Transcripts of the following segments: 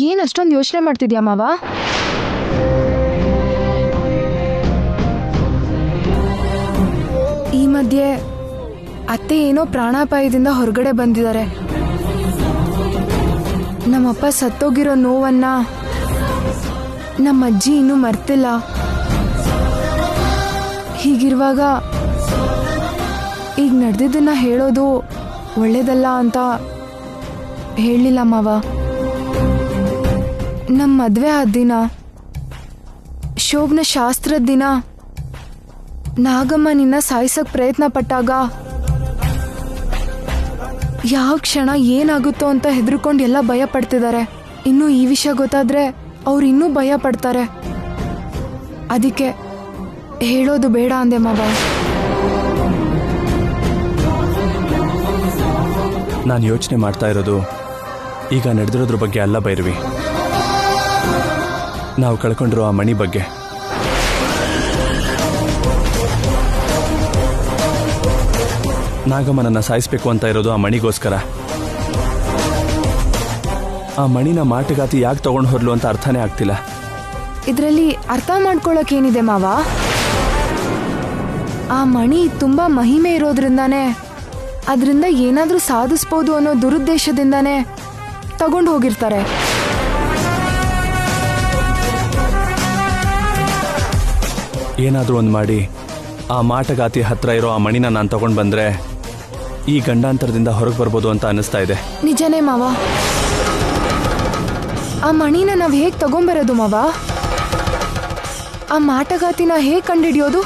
ಏನ್ ಅಷ್ಟೊಂದು ಯೋಚನೆ ಮಾಡ್ತಿದ್ಯಾ ಮಾವ? ಈ ಮಧ್ಯೆ ಅತ್ತೆ ಏನೋ ಪ್ರಾಣಾಪಾಯದಿಂದ ಹೊರಗಡೆ ಬಂದಿದ್ದಾರೆ. ನಮ್ಮಪ್ಪ ಸತ್ತೋಗಿರೋ ನೋವನ್ನ ನಮ್ಮ ಅಜ್ಜಿ ಇನ್ನೂ ಮರ್ತಿಲ್ಲ. ಹೀಗಿರುವಾಗ ಈಗ ನಡೆದಿದ್ದನ್ನ ಹೇಳೋದು ಒಳ್ಳೇದಲ್ಲ ಅಂತ ಹೇಳಲಿಲ್ಲ ಮಾವ. ನಮ್ಮ ಮದುವೆ ಆದ ದಿನ, ಶೋಭನ ಶಾಸ್ತ್ರದ ದಿನ ನಾಗಮ್ಮ ನಿನ್ನ ಸಾಯಿಸಕ್ ಪ್ರಯತ್ನ ಪಟ್ಟಾಗ ಯಾವ ಕ್ಷಣ ಏನಾಗುತ್ತೋ ಅಂತ ಹೆದರ್ಕೊಂಡು ಎಲ್ಲ ಭಯ ಪಡ್ತಿದ್ದಾರೆ. ಇನ್ನು ಈ ವಿಷಯ ಗೊತ್ತಾದ್ರೆ ಅವ್ರು ಇನ್ನೂ ಭಯ ಪಡ್ತಾರೆ. ಅದಕ್ಕೆ ಹೇಳೋದು ಬೇಡ ಅಂದೆ ಮಾವ. ನಾನು ಯೋಚನೆ ಮಾಡ್ತಾ ಇರೋದು ಈಗ ನಡೆದಿರೋದ್ರ ಬಗ್ಗೆ ಅಲ್ಲ ಭೈರವಿ, ನಾವು ಕಳ್ಕೊಂಡಿರೋ ಆ ಮಣಿ ಬಗ್ಗೆ. ನಾಗಮ್ಮನನ್ನ ಸಾಯಿಸ್ಬೇಕು ಅಂತ ಇರೋದು ಆ ಮಣಿಗೋಸ್ಕರ. ಆ ಮಣಿನ ಮಾಟಗಾತಿ ಯಾಕೆ ತಗೊಂಡು ಹೋದ್ಲು ಅಂತ ಅರ್ಥನೇ ಆಗ್ತಿಲ್ಲ. ಇದರಲ್ಲಿ ಅರ್ಥ ಮಾಡ್ಕೊಳಕ್ ಏನಿದೆ ಮಾವ? ಆ ಮಣಿ ತುಂಬಾ ಮಹಿಮೆ ಇರೋದ್ರಿಂದಾನೇ, ಅದರಿಂದ ಏನಾದ್ರೂ ಸಾಧಿಸ್ಬೋದು ಅನ್ನೋ ದುರುದ್ದೇಶದಿಂದಾನೇ ತಗೊಂಡು ಹೋಗಿರ್ತಾರೆ. ಏನಾದರೂ ಒಂದು ಮಾಡಿ ಆ ಮಾಟಗಾತಿ ಹತ್ರ ಇರೋ ಆ ಮಣಿನ ನಾನು ತಗೊಂಡು ಬಂದ್ರೆ ಈ ಗಂಡಾಂತರದಿಂದ ಹೊರಗೆ ಬರ್ಬೋದು ಅಂತ ಅನ್ನಿಸ್ತಾ ಇದೆ. ನಿಜನೇ ಮಾವ. ಆ ಮಣಿನ ನಾವ್ ಹೇಗ್ ತಗೊಂಬರೋದು ಮಾವ? ಆ ಮಾಟಗಾತಿನ ಹೇಗ್ ಕಂಡಿಡಿಯೋದು?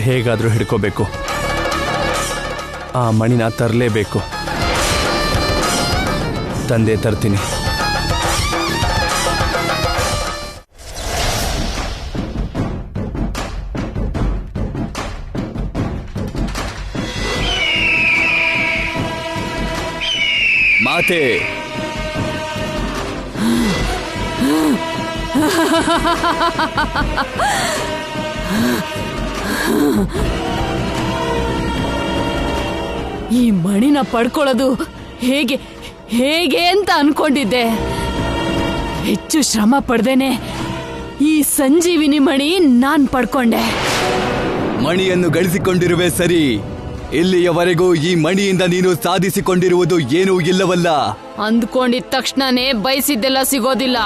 ಹೇಗಾದರೂ ಹಿಡ್ಕೋಬೇಕು. ಆ ಮಣಿನ ತರಲೇಬೇಕು. ತಂದೆ ತರ್ತೀನಿ. ಮಾತೆ, ಈ ಮಣಿನ ಪಡ್ಕೊಳ್ಳೋದು ಹೇಗೆ ಹೇಗೆ ಅಂತ ಅನ್ಕೊಂಡಿದ್ದೆ. ಹೆಚ್ಚು ಶ್ರಮ ಪಡ್ದೇನೆ ಈ ಸಂಜೀವಿನಿ ಮಣಿ ನಾನ್ ಪಡ್ಕೊಂಡೆ. ಮಣಿಯನ್ನು ಗಳಿಸಿಕೊಂಡಿರುವೆ ಸರಿ, ಇಲ್ಲಿಯವರೆಗೂ ಈ ಮಣಿಯಿಂದ ನೀನು ಸಾಧಿಸಿಕೊಂಡಿರುವುದು ಏನೂ ಇಲ್ಲವಲ್ಲ. ಅಂದ್ಕೊಂಡಿದ ತಕ್ಷಣನೇ ಬಯಸಿದ್ದೆಲ್ಲ ಸಿಗೋದಿಲ್ಲ.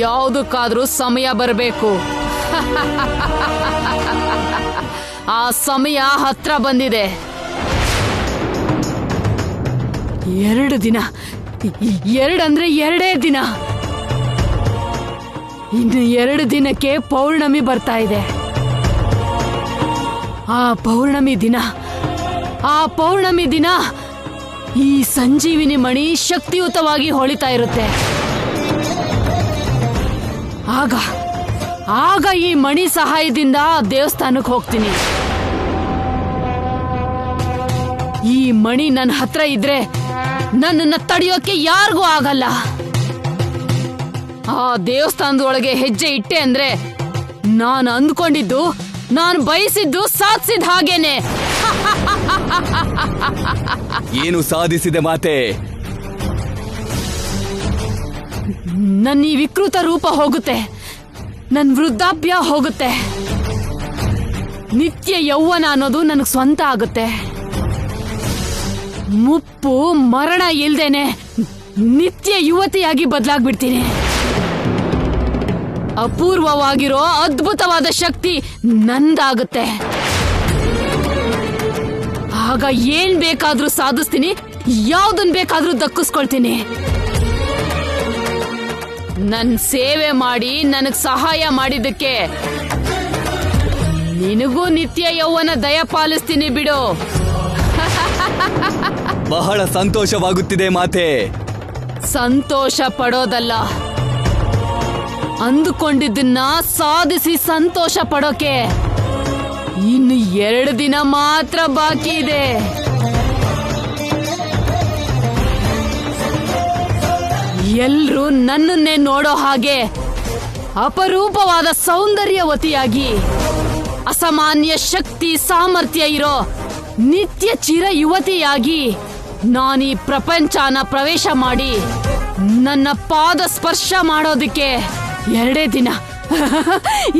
ಯಾವುದಕ್ಕಾದ್ರೂ ಸಮಯ ಬರಬೇಕು. ಆ ಸಮಯ ಹತ್ರ ಬಂದಿದೆ. 2 ದಿನ, 2 ಅಂದ್ರೆ 2 ದಿನ. ಇನ್ನು 2 ದಿನಕ್ಕೆ ಪೌರ್ಣಮಿ ಬರ್ತಾ ಇದೆ. ಆ ಪೌರ್ಣಮಿ ದಿನ ಈ ಸಂಜೀವಿನಿ ಮಣಿ ಶಕ್ತಿಯುತವಾಗಿ ಹೊಳಿತಾ ಇರುತ್ತೆ. ಆಗ ಈ ಮಣಿ ಸಹಾಯದಿಂದ ದೇವಸ್ಥಾನಕ್ಕೆ ಹೋಗ್ತೀನಿ. ಈ ಮಣಿ ನನ್ನ ಹತ್ರ ಇದ್ರೆ ನನ್ನನ್ನ ತಡೆಯೋಕೆ ಯಾರಿಗೂ ಆಗಲ್ಲ. ಆ ದೇವಸ್ಥಾನದೊಳಗೆ ಹೆಜ್ಜೆ ಇಟ್ಟೆ ಅಂದ್ರೆ ನಾನು ಅಂದ್ಕೊಂಡಿದ್ದು, ನಾನು ಬಯಸಿದ್ದು ಸಾಧಿಸಿದ ಹಾಗೇನೆ. ಏನು ಸಾಧಿಸಿದೆ ಮಾತೆ? ನನ್ನ ಈ ವಿಕೃತ ರೂಪ ಹೋಗುತ್ತೆ, ನನ್ನ ವೃದ್ಧಾಪ್ಯ ಹೋಗುತ್ತೆ, ನಿತ್ಯ ಯೌವನ ಅನ್ನೋದು ನನಗೆ ಸ್ವಂತ ಆಗುತ್ತೆ. ಮುಪ್ಪು ಮರಣ ಇಲ್ದೇನೆ ನಿತ್ಯ ಯುವತಿಯಾಗಿ ಬದಲಾಗ್ಬಿಡ್ತೀನಿ. ಅಪೂರ್ವವಾಗಿರೋ ಅದ್ಭುತವಾದ ಶಕ್ತಿ ನಂದಾಗುತ್ತೆ. ಆಗ ಏನ್ ಬೇಕಾದ್ರೂ ಸಾಧಿಸ್ತೀನಿ, ಯಾವ್ದನ್ ಬೇಕಾದ್ರೂ ದಕ್ಕಿಸ್ಕೊಳ್ತೀನಿ. ನನ್ ಸೇವೆ ಮಾಡಿ ನನಗ್ ಸಹಾಯ ಮಾಡಿದ್ದಕ್ಕೆ ನಿನಗೂ ನಿತ್ಯ ಯೌವನ ದಯ ಪಾಲಿಸ್ತೀನಿ ಬಿಡು. ಬಹಳ ಸಂತೋಷವಾಗುತ್ತಿದೆ ಮಾತೆ. ಸಂತೋಷ ಪಡೋದಲ್ಲ, ಅಂದುಕೊಂಡಿದ್ದನ್ನ ಸಾಧಿಸಿ ಸಂತೋಷ ಪಡೋಕೆ ಇನ್ನು 2 ದಿನ ಮಾತ್ರ ಬಾಕಿ ಇದೆ. ಎಲ್ರೂ ನನ್ನನ್ನೇ ನೋಡೋ ಹಾಗೆ ಅಪರೂಪವಾದ ಸೌಂದರ್ಯವತಿಯಾಗಿ, ಅಸಾಮಾನ್ಯ ಶಕ್ತಿ ಸಾಮರ್ಥ್ಯ ಇರೋ ನಿತ್ಯ ಚಿರ ಯುವತಿಯಾಗಿ ನಾನೀ ಪ್ರಪಂಚನ ಪ್ರವೇಶ ಮಾಡಿ ನನ್ನ ಪಾದ ಸ್ಪರ್ಶ ಮಾಡೋದಕ್ಕೆ 2 ದಿನ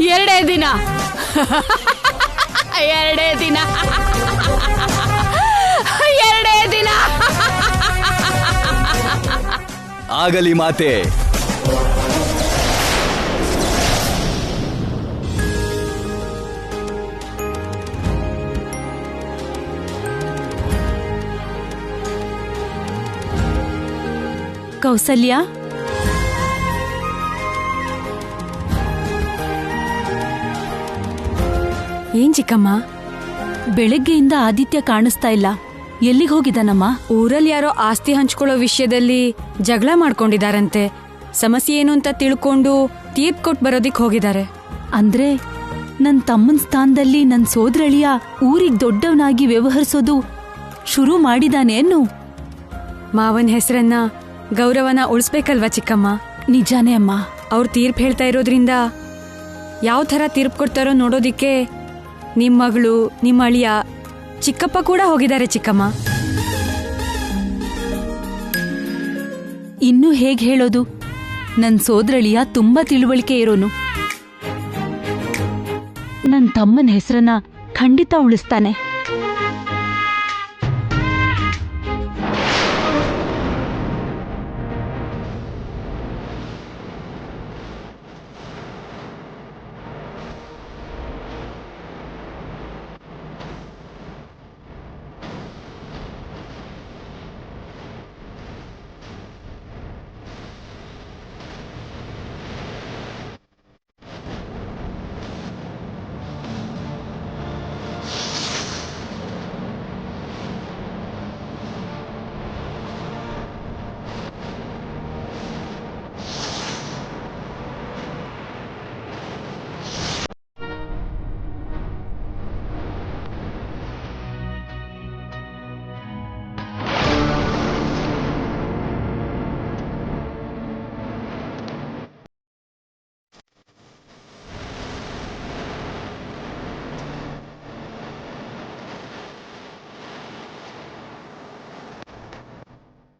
2 ದಿನ 2 ದಿನ 2 ದಿನ. ಆಗಲಿ ಮಾತೆ. ಕೌಸಲ್ಯ, ಏನ್ ಚಿಕ್ಕಮ್ಮ, ಬೆಳಗ್ಗೆಯಿಂದ ಆದಿತ್ಯ ಕಾಣಿಸ್ತಾ ಇಲ್ಲ. ಎಲ್ಲಿಗೆ ಹೋಗಿದ್ದಾನಮ್ಮ? ಊರಲ್ಲಿ ಯಾರೋ ಆಸ್ತಿ ಹಂಚ್ಕೊಳ್ಳೋ ವಿಷಯದಲ್ಲಿ ಜಗಳ ಮಾಡ್ಕೊಂಡಿದಾರಂತೆ. ಸಮಸ್ಯೆ ಏನು ಅಂತ ತಿಳ್ಕೊಂಡು ತೀರ್ಪು ಕೊಟ್ಟು ಬರೋದಿಕ್ ಹೋಗಿದ್ದಾರೆ. ಅಂದ್ರೆ ನನ್ ತಮ್ಮನ್ ಸ್ಥಾನದಲ್ಲಿ ನನ್ ಸೋದರಳಿಯ ಊರಿಗ್ ದೊಡ್ಡವನಾಗಿ ವ್ಯವಹರಿಸೋದು ಶುರು ಮಾಡಿದಾನೇನು? ಮಾವನ್ ಹೆಸರನ್ನ ಗೌರವನ ಉಳಿಸ್ಬೇಕಲ್ವಾ ಚಿಕ್ಕಮ್ಮ? ನಿಜಾನೇ ಅಮ್ಮ. ಅವ್ರು ತೀರ್ಪು ಹೇಳ್ತಾ ಇರೋದ್ರಿಂದ ಯಾವ ಥರ ತೀರ್ಪು ಕೊಡ್ತಾರೋ ನೋಡೋದಿಕ್ಕೆ ನಿಮ್ಮ ಮಗಳು, ನಿಮ್ಮ ಅಳಿಯ, ಚಿಕ್ಕಪ್ಪ ಕೂಡ ಹೋಗಿದ್ದಾರೆ ಚಿಕ್ಕಮ್ಮ. ಇನ್ನೂ ಹೇಗ್ ಹೇಳೋದು? ನನ್ ಸೋದರಳಿಯ ತುಂಬಾ ತಿಳುವಳಿಕೆ ಇರೋನು. ನನ್ ತಮ್ಮನ ಹೆಸರನ್ನ ಖಂಡಿತ ಉಳಿಸ್ತಾನೆ.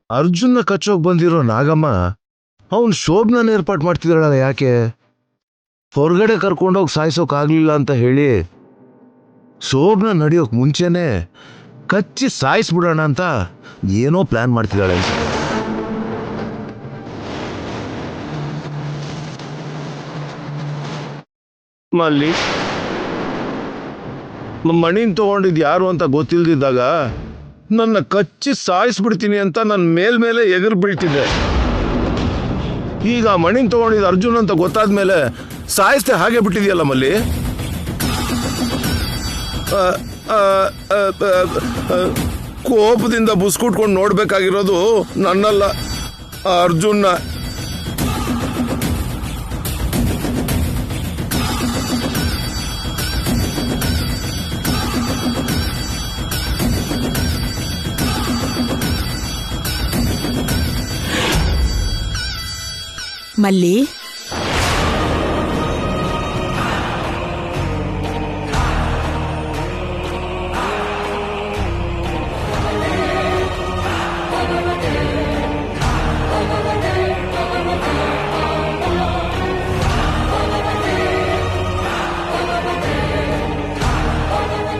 ಅರ್ಜುನ್ನ ಕಚ್ಚೋಕ್ ಬಂದಿರೋ ನಾಗಮ್ಮ ಅವನ್ ಶೋಭನ ಏರ್ಪಾಟ್ ಮಾಡ್ತಿದ್ದಾಳಲ್ಲ, ಯಾಕೆ? ಹೊರಗಡೆ ಕರ್ಕೊಂಡೋಗಿ ಸಾಯಿಸೋಕಾಗ್ಲಿಲ್ಲ ಅಂತ ಹೇಳಿ ಶೋಭನ ನಡೆಯೋಕ್ ಮುಂಚೆನೆ ಕಚ್ಚಿ ಸಾಯಿಸ್ಬಿಡೋಣ ಅಂತ ಏನೋ ಪ್ಲಾನ್ ಮಾಡ್ತಿದ್ದಾಳೆ. ಮಲ್ಲಿ ಮಣಿನ್ ತಗೊಂಡಿದ್ ಯಾರು ಅಂತ ಗೊತ್ತಿಲ್ದಿದ್ದಾಗ ನನ್ನ ಕಚ್ಚಿ ಸಾಯಿಸ್ಬಿಡ್ತೀನಿ ಅಂತ ನನ್ನ ಮೇಲ್ಮೇಲೆ ಎಗರು ಬೀಳ್ತಿದ್ದೆ. ಈಗ ಮಣಿನ್ ತಗೊಂಡಿದ್ದು ಅರ್ಜುನ್ ಅಂತ ಗೊತ್ತಾದ್ಮೇಲೆ ಸಾಯಿಸ್ತೆ ಹಾಗೆ ಬಿಟ್ಟಿದೆಯಲ್ಲ ಮಲ್ಲಿ. ಕೋಪದಿಂದ ಬುಸ್ಕುಟ್ಕೊಂಡು ನೋಡ್ಬೇಕಾಗಿರೋದು ನನ್ನಲ್ಲ, ಅರ್ಜುನ್ನ. ಮಲ್ಲಿ,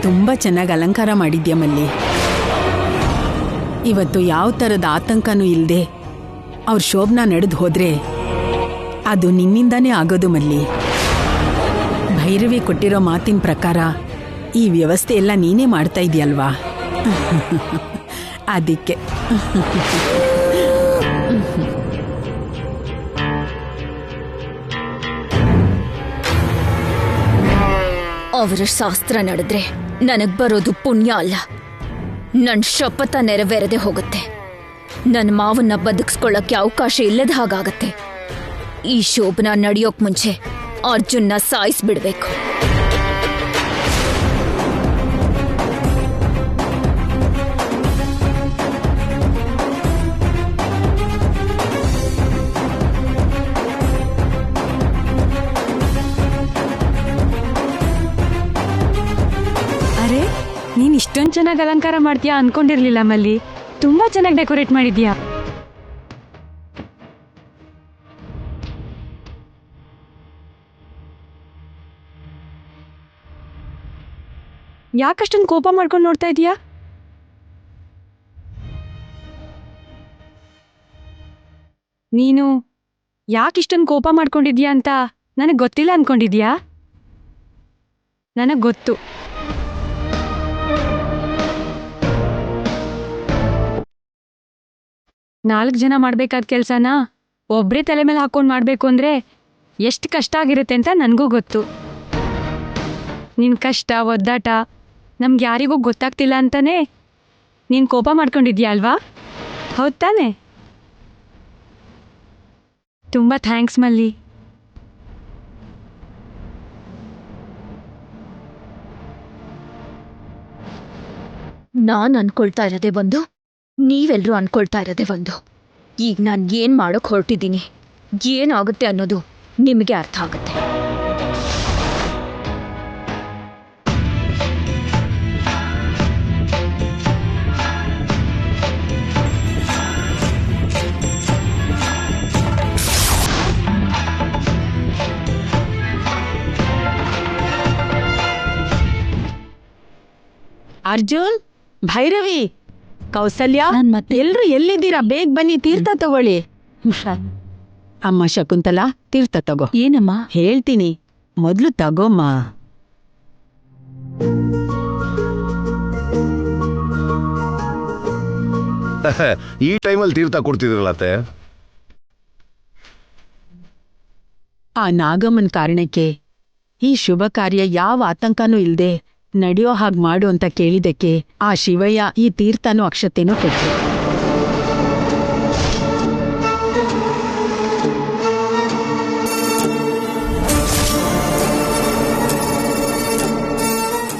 ತುಂಬಾ ಚೆನ್ನಾಗಿ ಅಲಂಕಾರ ಮಾಡಿದ್ಯಾ ಮಲ್ಲಿ. ಇವತ್ತು ಯಾವ ಥರದ ಆತಂಕನೂ ಇಲ್ಲದೆ ಅವ್ರ ಶೋಭನ ನಡೆದು ಹೋದ್ರೆ ಅದು ನಿನ್ನಿಂದಾನೇ ಆಗೋದು ಮಲ್ಲಿ. ಭೈರವಿ ಕೊಟ್ಟಿರೋ ಮಾತಿನ ಪ್ರಕಾರ ಈ ವ್ಯವಸ್ಥೆ ಎಲ್ಲ ನೀನೇ ಮಾಡ್ತಾ ಇದೆಯಲ್ವಾ, ಅದಕ್ಕೆ. ಅವರ ಶಾಸ್ತ್ರ ನಡೆದ್ರೆ ನನಗ್ ಬರೋದು ಪುಣ್ಯ ಅಲ್ಲ, ನನ್ ಶಪಥ ನೆರವೇರದೆ ಹೋಗುತ್ತೆ. ನನ್ನ ಮಾವನ್ನ ಬದುಕಿಸ್ಕೊಳ್ಳಕ್ಕೆ ಅವಕಾಶ ಇಲ್ಲದ ಹಾಗಾಗತ್ತೆ. ಈ ಶೋಭನ ನಡೆಯೋಕ್ ಮುಂಚೆ ಅರ್ಜುನ್ನ ಸಾಯಿಸ್ಬಿಡ್ಬೇಕು. ಅರೆ, ನೀನ್ ಇಷ್ಟೊಂದು ಚೆನ್ನಾಗಿ ಅಲಂಕಾರ ಮಾಡ್ತೀಯಾ ಅನ್ಕೊಂಡಿರ್ಲಿಲ್ಲ ಮಲ್ಲಿ. ತುಂಬಾ ಚೆನ್ನಾಗಿ ಡೆಕೋರೇಟ್ ಮಾಡಿದ್ಯಾ. ಯಾಕಷ್ಟೊಂದು ಕೋಪ ಮಾಡ್ಕೊಂಡು ನೋಡ್ತಾ ಇದೀಯಾ? ನೀನು ಯಾಕಿಷ್ಟೊಂದು ಕೋಪ ಮಾಡ್ಕೊಂಡಿದ್ಯಾ ಅಂತ ನನಗೆ ಗೊತ್ತಿಲ್ಲ ಅನ್ಕೊಂಡಿದ್ಯಾ? ನನಗೆ ಗೊತ್ತು. ನಾಲ್ಕು ಜನ ಮಾಡ್ಬೇಕಾದ ಕೆಲಸನ ಒಬ್ಬರೇ ತಲೆ ಮೇಲೆ ಹಾಕೊಂಡು ಮಾಡಬೇಕು ಅಂದರೆ ಎಷ್ಟು ಕಷ್ಟ ಆಗಿರುತ್ತೆ ಅಂತ ನನಗೂ ಗೊತ್ತು. ನಿನ್ನ ಕಷ್ಟ ಒದ್ದಾಟ ನಮ್ಗೆ ಯಾರಿಗೂ ಗೊತ್ತಾಗ್ತಿಲ್ಲ ಅಂತಾನೆ ನೀನು ಕೋಪ ಮಾಡ್ಕೊಂಡಿದ್ಯಾ ಅಲ್ವಾ? ಹೌದು ತಾನೆ? ತುಂಬ ಥ್ಯಾಂಕ್ಸ್ ಮಲ್ಲಿ. ನಾನ್ ಅನ್ಕೊಳ್ತಾ ಇರೋದೇ ಒಂದು, ನೀವೆಲ್ಲರೂ ಅನ್ಕೊಳ್ತಾ ಇರೋದೇ ಒಂದು. ಈಗ ನಾನು ಏನ್ ಮಾಡೋಕ್ ಹೊರಟಿದ್ದೀನಿ, ಏನಾಗುತ್ತೆ ಅನ್ನೋದು ನಿಮಗೆ ಅರ್ಥ ಆಗುತ್ತೆ. ಅರ್ಜುನ್, ಭೈರವಿ, ಕೌಸಲ್ಯ, ನಾನ್ ಮತ್ತೆ- ಎಲ್ರು ಎಲ್ಲಿದ್ದೀರಾ? ಬೇಗ ಬನ್ನಿ, ತೀರ್ಥ ತಗೊಳ್ಳಿ. ಅಮ್ಮ ಶಕುಂತಲಾ, ತೀರ್ಥ ತಗೋ. ಏನಮ್ಮ? ಹೇಳ್ತೀನಿ, ಮೊದ್ಲು ತಗೋಮ್ಮ. ಈ ಟೈಮಲ್ಲಿ ತೀರ್ಥ ಕೊಡ್ತಿದ್ರಲ್ಲ ಅತ್ತೆ. ಆ ನಾಗಮ್ಮನ ಕಾರಣಕ್ಕೆ ಈ ಶುಭ ಕಾರ್ಯ ಯಾವ ಆತಂಕನೂ ಇಲ್ದೆ ನಡೆಯೋ ಹಾಗೆ ಮಾಡು ಅಂತ ಕೇಳಿದಕ್ಕೆ ಆ ಶಿವಯ್ಯ ಈ ತೀರ್ಥನೂ ಅಕ್ಷತೆನೂ ಕೊಟ್ರು.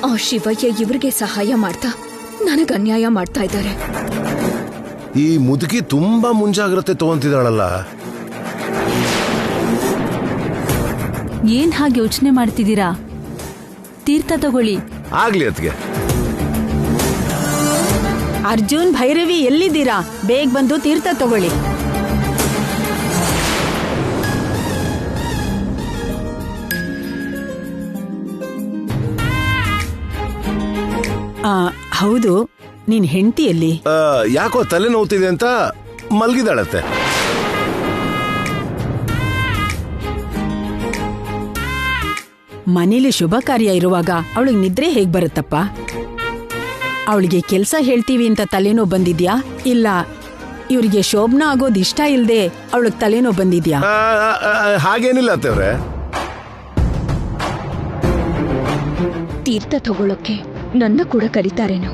ಆ ಶಿವಯ್ಯ ಇವ್ರಿಗೆ ಸಹಾಯ ಮಾಡ್ತಾ ನನಗೆ ಅನ್ಯಾಯ ಮಾಡ್ತಾ ಇದ್ದಾರೆ. ಈ ಮುದುಕಿ ತುಂಬಾ ಮುಂಜಾಗ್ರತೆ ತಗೊಂತಿದ್ದಾಳಲ್ಲ. ಏನ್ ಹಾಗೆ ಯೋಚನೆ ಮಾಡ್ತಿದ್ದೀರಾ? ತೀರ್ಥ ತಗೊಳ್ಳಿ. ಆಗ್ಲಿ ಅತ್ಗೆ. ಅರ್ಜುನ್, ಭೈರವಿ, ಎಲ್ಲಿದ್ದೀರಾ? ಬೇಗ ಬಂದು ತೀರ್ಥ ತಗೊಳ್ಳಿ. ಹೌದು, ನಿನ್ ಹೆಂಡತಿಯಲ್ಲಿ ಯಾಕೋ ತಲೆ ನೋವ್ತಿದೆ ಅಂತ ಮಲ್ಗಿದಾಳತ್ತೆ. ಮನೇಲಿ ಶುಭ ಕಾರ್ಯ ಇರುವಾಗ ಅವಳಿಗೆ ನಿದ್ರೆ ಹೇಗ್ ಬರುತ್ತಪ್ಪ? ಅವಳಿಗೆ ಕೆಲ್ಸ ಹೇಳ್ತೀವಿ ಅಂತ ತಲೆನೋ ಬಂದಿದ್ಯಾ? ಇಲ್ಲ ಇವ್ರಿಗೆ ಶೋಭನ ಆಗೋದು ಇಷ್ಟ ಇಲ್ದೆ ಅವಳಿಗೆ ತಲೆನೋ ಬಂದಿದ್ಯಾ? ಹಾಗೇನಿಲ್ಲ ಅತ್ತವ್ರೆ. ತೀರ್ಥ ತಗೊಳ್ಳೋಕೆ ನನ್ನ ಕೂಡ ಕರೀತಾರೇನೋ.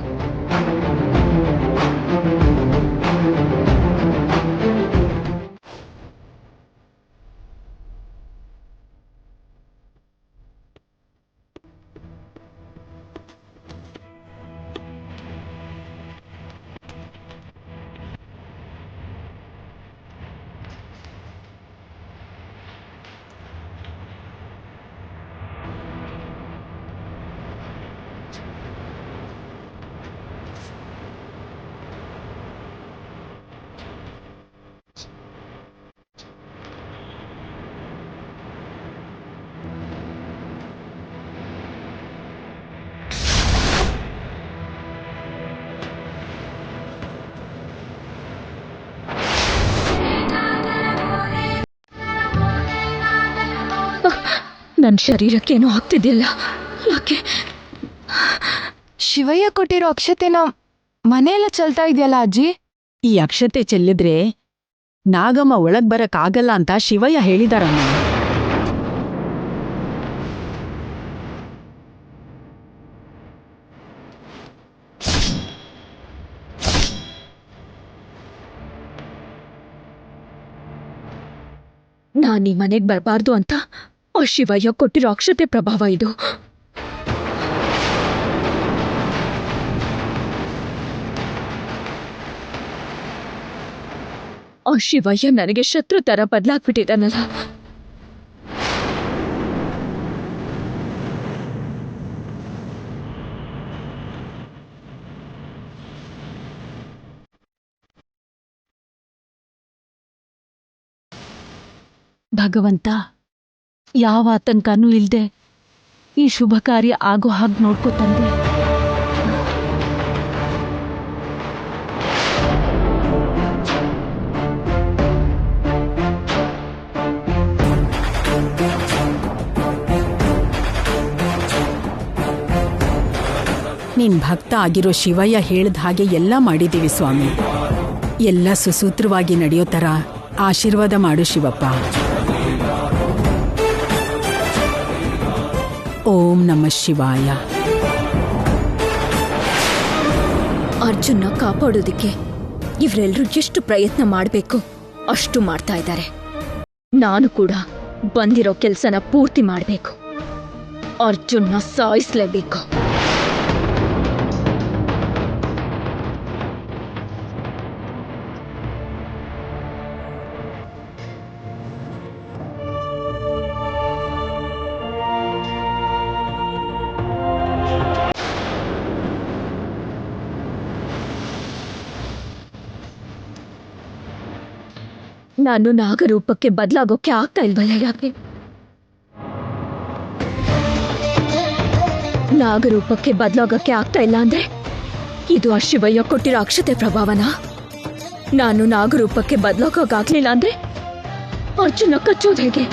ನನ್ನ ಶರೀರಕ್ಕೇನೋ ಆಗ್ತಿದ್ದಿಲ್ಲ. ಯಾಕೆ? ಶಿವಯ್ಯ ಕೊಟ್ಟಿರೋ ಅಕ್ಷತೆನ ಮನೆಯೆಲ್ಲ ಚಲ್ತಾ ಇದೆಯಲ್ಲ ಅಜ್ಜಿ. ಈ ಅಕ್ಷತೆ ಚೆಲ್ಲಿದ್ರೆ ನಾಗಮ್ಮ ಒಳಗ್ ಬರಕ್ ಆಗಲ್ಲ ಅಂತ ಶಿವಯ್ಯ ಹೇಳಿದಾರಮ್ಮ. ನಾನು ಈ ಮನೆಗೆ ಬರಬಾರ್ದು ಅಂತ ಆ ಶಿವಯ್ಯ ಕೊಟ್ಟಿರೋ ಅಕ್ಷತೆ ಪ್ರಭಾವ ಇದು. ಆ ಶಿವಯ್ಯ ನನಗೆ ಶತ್ರು ತರ ಬದಲಾಗ್ಬಿಟ್ಟಿದ್ದಾನಲ್ಲ. ಭಗವಂತ ಯಾವ ಆತಂಕನೂ ಇಲ್ದೆ ಈ ಶುಭ ಕಾರ್ಯ ಆಗೋ ಹಾಗೆ ನೋಡ್ಕೋ ತಂದೆ. ನಿನ್ ಭಕ್ತ ಆಗಿರೋ ಶಿವಯ್ಯ ಹೇಳ್ದ ಹಾಗೆ ಎಲ್ಲ ಮಾಡಿದ್ದೀವಿ ಸ್ವಾಮಿ. ಎಲ್ಲ ಸುಸೂತ್ರವಾಗಿ ನಡೆಯೋ ಥರ ಆಶೀರ್ವಾದ ಮಾಡು ಶಿವಪ್ಪ. ಓಂ ನಮಃ ಶಿವಾಯ. ಅರ್ಜುನ್ನ ಕಾಪಾಡೋದಕ್ಕೆ ಇವರೆಲ್ಲರೂ ಎಷ್ಟು ಪ್ರಯತ್ನ ಮಾಡಬೇಕು ಅಷ್ಟು ಮಾಡ್ತಾ ಇದ್ದಾರೆ. ನಾನು ಕೂಡ ಬಂದಿರೋ ಕೆಲಸನ ಪೂರ್ತಿ ಮಾಡಬೇಕು. ಅರ್ಜುನ್ನ ಸಾಯಿಸ್ಲೇಬೇಕು. ನಾನು ನಾಗರೂಪಕ್ಕೆ ಬದಲಾಗೋಕೆ ಆಗ್ತಾ ಇಲ್ವಲ್ಲ? ಯಾಕೆ ನಾಗರೂಪಕ್ಕೆ ಬದಲಾಗೋಕೆ ಆಗ್ತಾ ಇಲ್ಲ ಅಂದ್ರೆ ಇದು ಆ ಶಿವಯ್ಯ ಕೊಟ್ಟಿರೋ ಅಕ್ಷತೆ ಪ್ರಭಾವನ? ನಾನು ನಾಗರೂಪಕ್ಕೆ ಬದಲಾಗೋಕಾಗ್ಲಿಲ್ಲ ಅಂದ್ರೆ ಅರ್ಜುನ ಕಚ್ಚೋದು ಹೇಗೆ?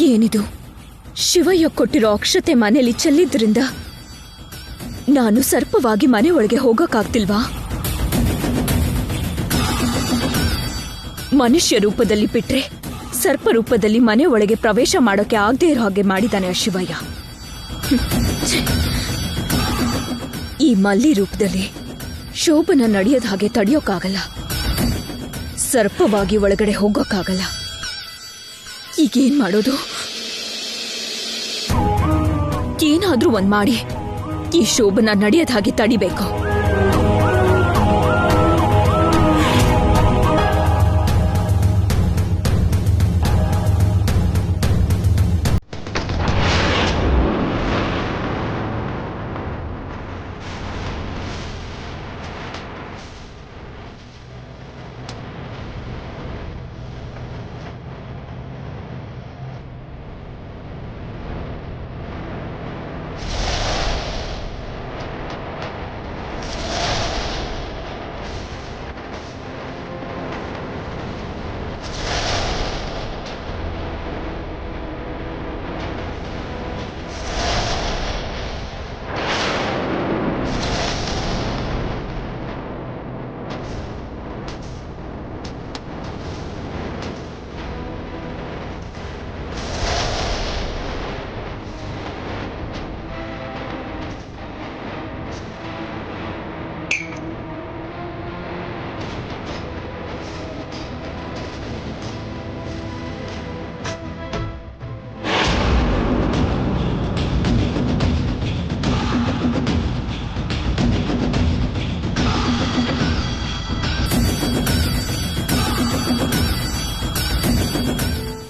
ಏನಿದು? ಶಿವಯ್ಯ ಕೊಟ್ಟಿರೋ ಅಕ್ಷತೆ ಮನೆಯಲ್ಲಿ ಚೆಲ್ಲಿದ್ರಿಂದ ನಾನು ಸರ್ಪವಾಗಿ ಮನೆ ಒಳಗೆ ಹೋಗಕ್ಕಾಗ್ತಿಲ್ವಾ? ಮನುಷ್ಯ ರೂಪದಲ್ಲಿ ಬಿಟ್ರೆ ಸರ್ಪ ರೂಪದಲ್ಲಿ ಮನೆ ಒಳಗೆ ಪ್ರವೇಶ ಮಾಡೋಕೆ ಆಗದೆ ಇರೋ ಹಾಗೆ ಮಾಡಿದಾನೆ ಆ ಶಿವಯ್ಯ. ಈ ಮಲ್ಲಿ ರೂಪದಲ್ಲಿ ಶೋಭನ ನಡೆಯೋದ ಹಾಗೆ ತಡೆಯೋಕ್ಕಾಗಲ್ಲ. ಸರ್ಪವಾಗಿ ಒಳಗಡೆ ಹೋಗೋಕ್ಕಾಗಲ್ಲ. ಈಗೇನ್ ಮಾಡೋದು? ಏನಾದ್ರೂ ಒಂದ್ ಮಾಡಿ ಈ ಶೋಭನ ನಡೆಯೋದ ಹಾಗೆ ತಡಿಬೇಕು.